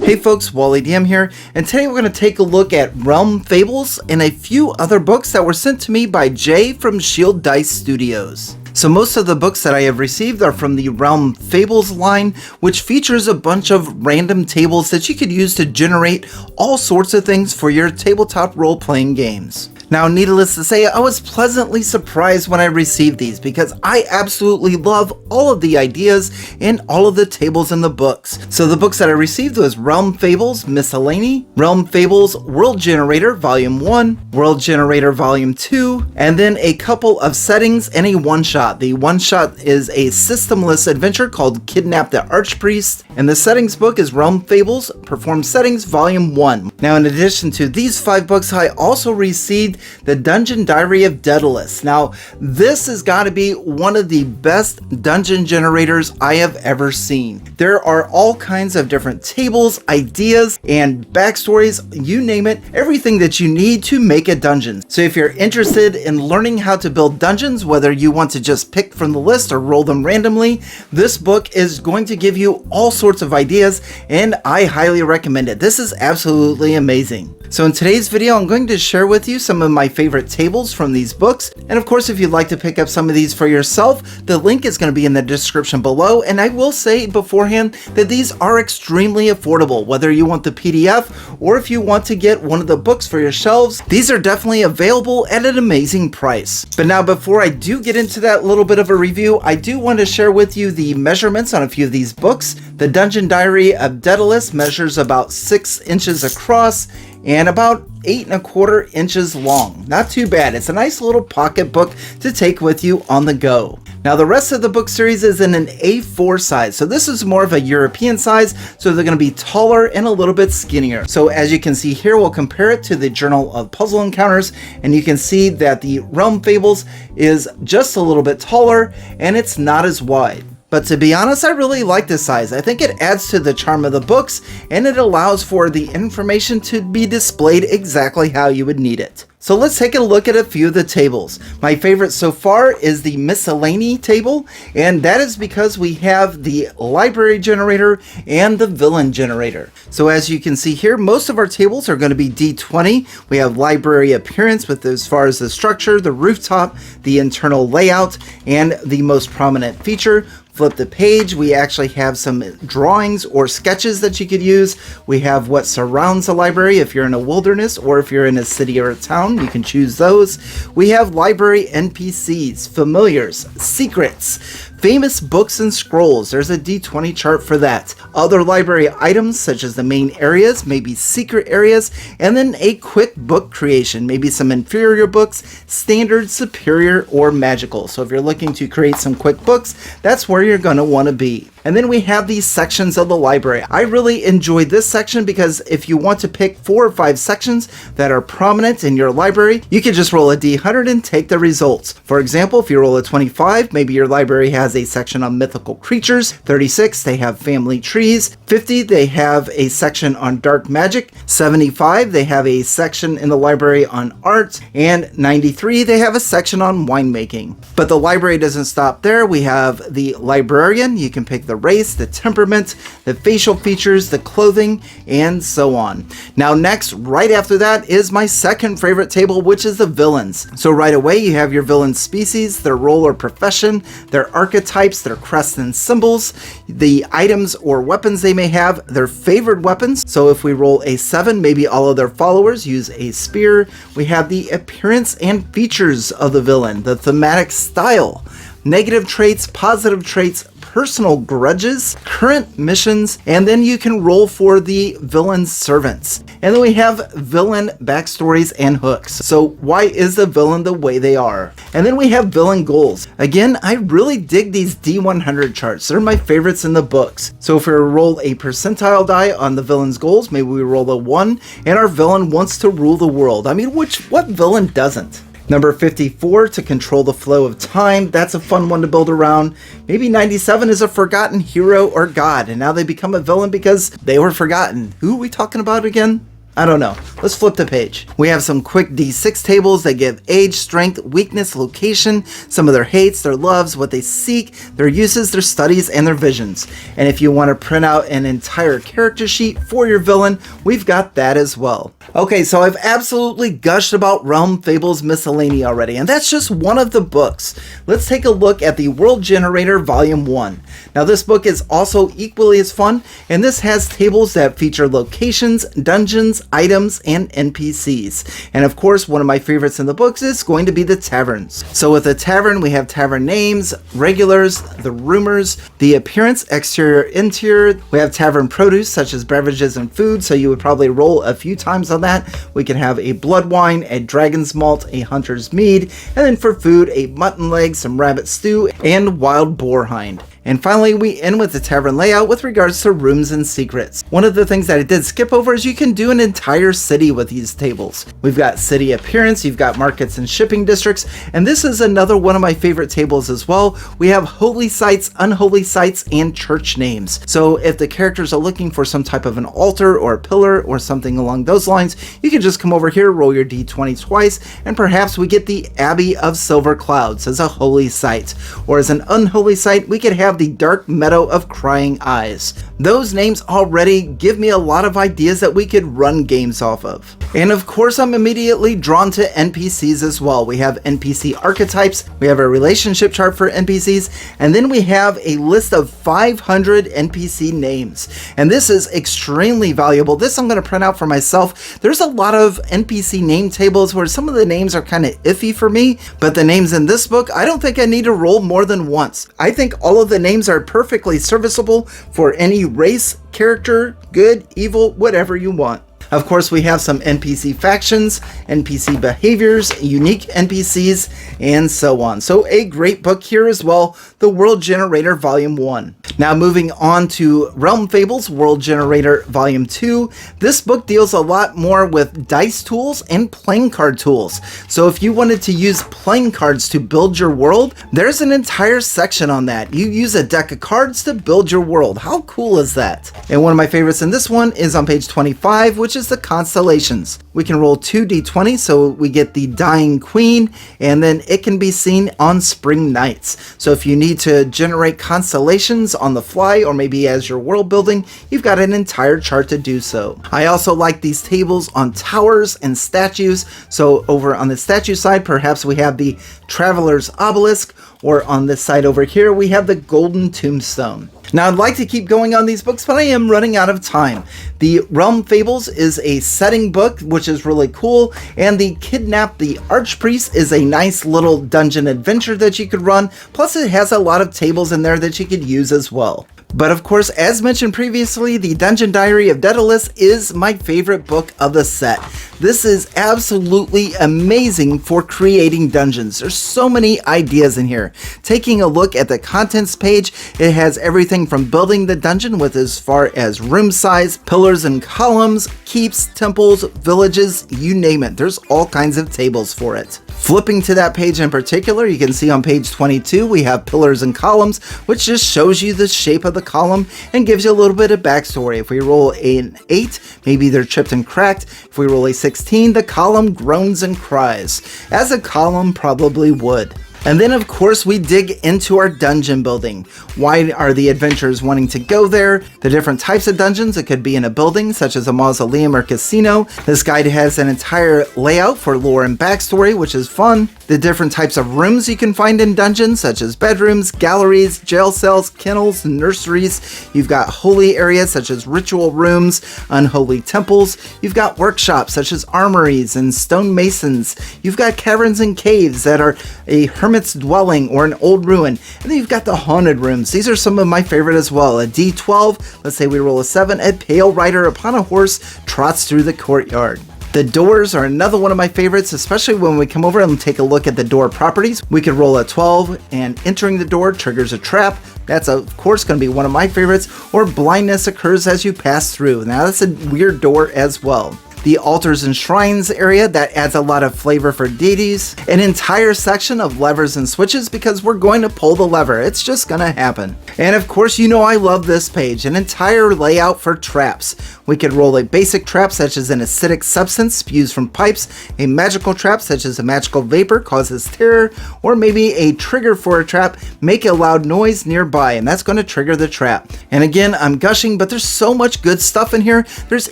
Hey folks, Wally DM here, and today we're going to take a look at Realm Fables and a few other books that were sent to me by Jay from Shieldice Studios. So most of the books that I have received are from the Realm Fables line, which features a bunch of random tables that you could use to generate all sorts of things for your tabletop role-playing games. Now, needless to say, I was pleasantly surprised when I received these because I absolutely love all of the ideas and all of the tables in the books. So the books that I received was Realm Fables Miscellany, Realm Fables World Generator Volume 1, World Generator Volume 2, and then a couple of settings and a one-shot. The one-shot is a systemless adventure called Kidnap the Archpriest, and the settings book is Realm Fables Perform Settings Volume 1. Now, in addition to these 5 books, I also received the Dungeon Diary of Daedalus. Now, this has got to be one of the best dungeon generators I have ever seen. There are all kinds of different tables, ideas, and backstories, you name it, everything that you need to make a dungeon. So if you're interested in learning how to build dungeons, whether you want to just pick from the list or roll them randomly, this book is going to give you all sorts of ideas, and I highly recommend it. This is absolutely amazing. So in today's video, I'm going to share with you some of my favorite tables from these books. And of course, if you'd like to pick up some of these for yourself, the link is going to be in the description below. And I will say beforehand that these are extremely affordable, whether you want the PDF or if you want to get one of the books for your shelves. These are definitely available at an amazing price. But now, before I do get into that little bit of a review, I do want to share with you the measurements on a few of these books. The Dungeon Diary of Daedalus measures about 6 inches across and about 8 1/4 inches long. Not too bad. It's a nice little pocket book to take with you on the go. Now, the rest of the book series is in an A4 size. So this is more of a European size. So they're going to be taller and a little bit skinnier. So as you can see here, we'll compare it to the Journal of Puzzle Encounters. And you can see that the Realm Fables is just a little bit taller and it's not as wide. But to be honest, I really like this size. I think it adds to the charm of the books and it allows for the information to be displayed exactly how you would need it. So let's take a look at a few of the tables. My favorite so far is the Miscellany table, and that is because we have the library generator and the villain generator. So as you can see here, most of our tables are going to be D20. We have library appearance with as far as the structure, the rooftop, the internal layout, and the most prominent feature. Flip the page, we actually have some drawings or sketches that you could use. We have what surrounds the library if you're in a wilderness or if you're in a city or a town, you can choose those. We have library NPCs, familiars, secrets, famous books and scrolls. There's a D20 chart for that. Other library items such as the main areas, maybe secret areas, and then a quick book creation, maybe some inferior books, standard, superior, or magical. So if you're looking to create some quick books, that's where you're going to want to be. And then we have these sections of the library. I really enjoyed this section because if you want to pick 4 or 5 sections that are prominent in your library, you can just roll a D100 and take the results. For example, if you roll a 25, maybe your library has a section on mythical creatures. 36, they have family trees. 50, they have a section on dark magic. 75, they have a section in the library on art. And 93, they have a section on winemaking. But the library doesn't stop there. We have the librarian. You can pick the race, the temperament, the facial features, the clothing, and so on. Now next, right after that, is my second favorite table, which is the villains. So right away, you have your villain species, their role or profession, their archetypes, their crests and symbols, the items or weapons they may have, their favorite weapons. So if we roll a 7, maybe all of their followers use a spear. We have the appearance and features of the villain, the thematic style, negative traits, positive traits, personal grudges, current missions, and then you can roll for the villain servants. And then we have villain backstories and hooks. So why is the villain the way they are? And then we have villain goals. Again, I really dig these D100 charts. They're my favorites in the books. So if we roll a percentile die on the villain's goals, maybe we roll a 1, and our villain wants to rule the world. I mean, what villain doesn't? Number 54, to control the flow of time. That's a fun one to build around. Maybe 97 is a forgotten hero or god, and now they become a villain because they were forgotten. Who are we talking about again? I don't know. Let's flip the page. We have some quick D6 tables that give age, strength, weakness, location, some of their hates, their loves, what they seek, their uses, their studies, and their visions. And if you want to print out an entire character sheet for your villain, we've got that as well. Okay, so I've absolutely gushed about Realm Fables Miscellany already, and that's just one of the books. Let's take a look at the World Generator Volume 1. Now this book is also equally as fun, and this has tables that feature locations, dungeons, items, and NPCs. And of course, one of my favorites in the books is going to be the taverns. So with a tavern, we have tavern names, regulars, the rumors, the appearance, exterior, interior. We have tavern produce, such as beverages and food, so you would probably roll a few times on that. We can have a blood wine, a dragon's malt, a hunter's mead, and then for food, a mutton leg, some rabbit stew, and wild boar hind. And finally, we end with the tavern layout with regards to rooms and secrets. One of the things that I did skip over is you can do an entire city with these tables. We've got city appearance, you've got markets and shipping districts, and this is another one of my favorite tables as well. We have holy sites, unholy sites, and church names. So if the characters are looking for some type of an altar or a pillar or something along those lines, you can just come over here, roll your d20 twice, and perhaps we get the Abbey of Silver Clouds as a holy site. Or as an unholy site, we could have the Dark Meadow of Crying Eyes. Those names already give me a lot of ideas that we could run games off of. And of course, I'm immediately drawn to NPCs as well. We have NPC archetypes, we have a relationship chart for NPCs, and then we have a list of 500 NPC names. And this is extremely valuable. This I'm going to print out for myself. There's a lot of NPC name tables where some of the names are kind of iffy for me, but the names in this book, I don't think I need to roll more than once. I think all of the names are perfectly serviceable for any race, character, good, evil, whatever you want. Of course, we have some NPC factions, NPC behaviors, unique NPCs, and so on. So a great book here as well, the World Generator Volume 1. Now moving on to Realm Fables World Generator Volume 2. This book deals a lot more with dice tools and playing card tools. So if you wanted to use playing cards to build your world, there's an entire section on that. You use a deck of cards to build your world. How cool is that? And one of my favorites in this one is on page 25, which is the constellations. We can roll 2d20, so we get the Dying Queen, and then it can be seen on spring nights. So if you need to generate constellations on the fly, or maybe as you're world building, you've got an entire chart to do so. I also like these tables on towers and statues. So over on the statue side, perhaps we have the Traveler's Obelisk, or on this side over here, we have the Golden Tombstone. Now, I'd like to keep going on these books, but I am running out of time. The Realm Fables is a setting book, which is really cool, and the Kidnap the Archpriest is a nice little dungeon adventure that you could run, plus it has a lot of tables in there that you could use as well. But of course, as mentioned previously, the Dungeon Diary of Daedalus is my favorite book of the set. This is absolutely amazing for creating dungeons. There's so many ideas in here. Taking a look at the contents page, it has everything from building the dungeon with as far as room size, pillars and columns, keeps, temples, villages, you name it. There's all kinds of tables for it. Flipping to that page in particular, you can see on page 22, we have pillars and columns, which just shows you the shape of the column and gives you a little bit of backstory. If we roll an 8, maybe they're chipped and cracked. If we roll a 16, the column groans and cries, as a column probably would. And then of course we dig into our dungeon building. Why are the adventurers wanting to go there? The different types of dungeons. It could be in a building such as a mausoleum or casino. This guide has an entire layout for lore and backstory, which is fun. The different types of rooms you can find in dungeons, such as bedrooms, galleries, jail cells, kennels, nurseries. You've got holy areas such as ritual rooms, unholy temples. You've got workshops such as armories and stonemasons. You've got caverns and caves that are a hermit's dwelling or an old ruin. And then you've got the haunted rooms. These are some of my favorite as well. A D12, let's say we roll a 7, a pale rider upon a horse trots through the courtyard. The doors are another one of my favorites, especially when we come over and take a look at the door properties. We could roll a 12 and entering the door triggers a trap. That's of course going to be one of my favorites. Or blindness occurs as you pass through. Now that's a weird door as well. the altars and shrines area that adds a lot of flavor for deities, an entire section of levers and switches because we're going to pull the lever. It's just gonna happen. And of course, you know I love this page, an entire layout for traps. We could roll a basic trap such as an acidic substance spewed from pipes, a magical trap such as a magical vapor causes terror, or maybe a trigger for a trap, make a loud noise nearby, and that's going to trigger the trap. And again, I'm gushing, but there's so much good stuff in here. There's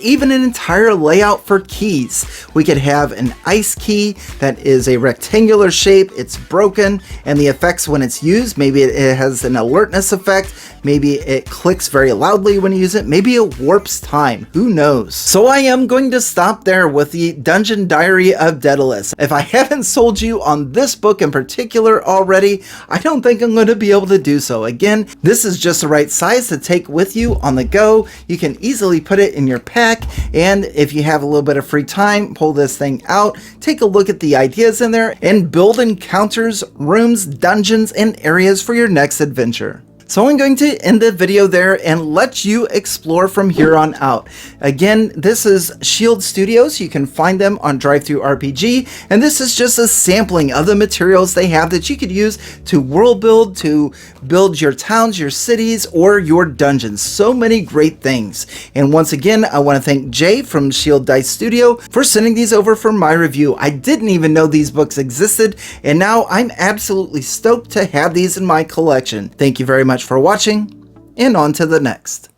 even an entire layout for keys. We could have an ice key that is a rectangular shape, it's broken, and the effects when it's used, maybe it has an alertness effect, maybe it clicks very loudly when you use it, maybe it warps time, who knows. So I am going to stop there with the Dungeon Diary of Daedalus. If I haven't sold you on this book in particular already, I don't think I'm going to be able to do so. Again, this is just the right size to take with you on the go. You can easily put it in your pack, and if you have a little bit of free time, pull this thing out, take a look at the ideas in there, and build encounters, rooms, dungeons, and areas for your next adventure. So I'm going to end the video there and let you explore from here on out. Again, this is Shieldice Studios. You can find them on DriveThruRPG, and this is just a sampling of the materials they have that you could use to world build, to build your towns, your cities, or your dungeons. So many great things. And once again, I want to thank Jay from Shieldice Studio for sending these over for my review. I didn't even know these books existed, and now I'm absolutely stoked to have these in my collection. Thank you very much for watching, and on to the next.